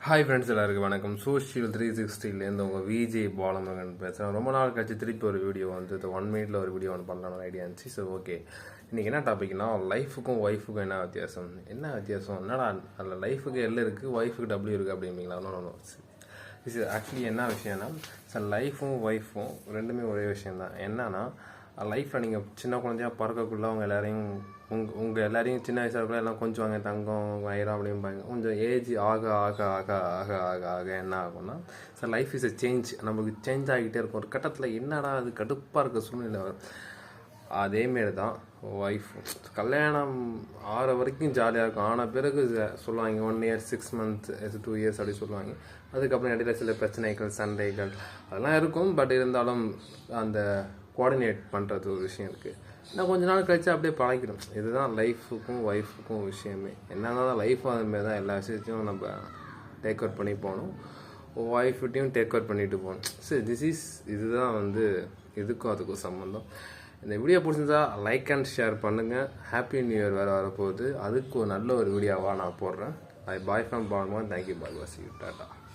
Hi friends, எல்லாருக்கும் வணக்கம். Social 360லேருந்து உங்கள் விஜய் பாலமுருகன் பேசுகிறேன். ரொம்ப நாள் கழிச்சு திருப்பி ஒரு வீடியோ வந்து 1 மினிட்ல ஒரு வீடியோ ஒன்று பண்ணலாம்னு ஐடியா இருந்துச்சு. ஸோ ஓகே, இன்றைக்கி என்ன டாபிக்னா லைஃபுக்கும் ஒய்ஃபுக்கும் என்ன வித்தியாசம்? என்னடா அதில் லைஃபுக்கு எல் இருக்குது, ஒய்ஃபுக்கு டபிள்யூ இருக்குது அப்படிங்களா? நோ. இது ஆக்சுவலி என்ன விஷயம்னா, சார் லைஃபும் ஒய்ஃபும் ரெண்டுமே ஒரே விஷயந்தான். என்னன்னா, லைஃப்பில் நீங்கள் சின்ன குழந்தையா பிறக்கக்குள்ள அவங்க எல்லாரையும் உங்கள் எல்லாரையும் சின்ன வயசாக கூட எல்லாம் கொஞ்சம் வாங்க தங்கம் வயிறம் அப்படிம்பாங்க. கொஞ்சம் ஏஜ் ஆக ஆக ஆக ஆக ஆக ஆக என்ன ஆகும்னா, sir life is a change. நமக்கு சேஞ்ச் ஆகிட்டே இருக்கும். ஒரு கட்டத்தில் என்னடா அது கடுப்பாக இருக்க சூழ்நிலை வரும். அதேமாரி தான் ஒய்ஃப். கல்யாணம் ஆற வரைக்கும் ஜாலியாக இருக்கும். ஆன பிறகு சொல்லுவாங்க 1 இயர் 6 months 2 years அப்படி சொல்லுவாங்க. அதுக்கப்புறம் இடையில சில பிரச்சனைகள் சண்டைகள் அதெல்லாம் இருக்கும். பட் இருந்தாலும் அந்த கோஆர்டினேட் பண்ணுறது ஒரு விஷயம் இருக்குது. நான் கொஞ்ச நாள் கழிச்சு அப்படியே பழகிடும். இதுதான் லைஃபுக்கும் ஒய்ஃபுக்கும் விஷயமே. என்னன்னா லைஃப் அதுமாரி தான், எல்லா விஷயத்தையும் நம்ம டேக் அவுட் பண்ணி போகணும், ஒய்ஃப்கிட்டையும் டேக் அவுட் பண்ணிட்டு போகணும். சரி, இதுதான் வந்து இதுக்கும் அதுக்கும் சம்மந்தம். இந்த வீடியோ பிடிச்சிருந்தா லைக் அண்ட் ஷேர் பண்ணுங்கள். ஹாப்பி நியூ இயர் வேறு வரப்போகுது. அதுக்கு ஒரு நல்ல ஒரு வீடியோவாக நான் போடுறேன். பாய் ஃப்ரம் பால்மோன். தேங்க்யூ. பாய். டாட்டா.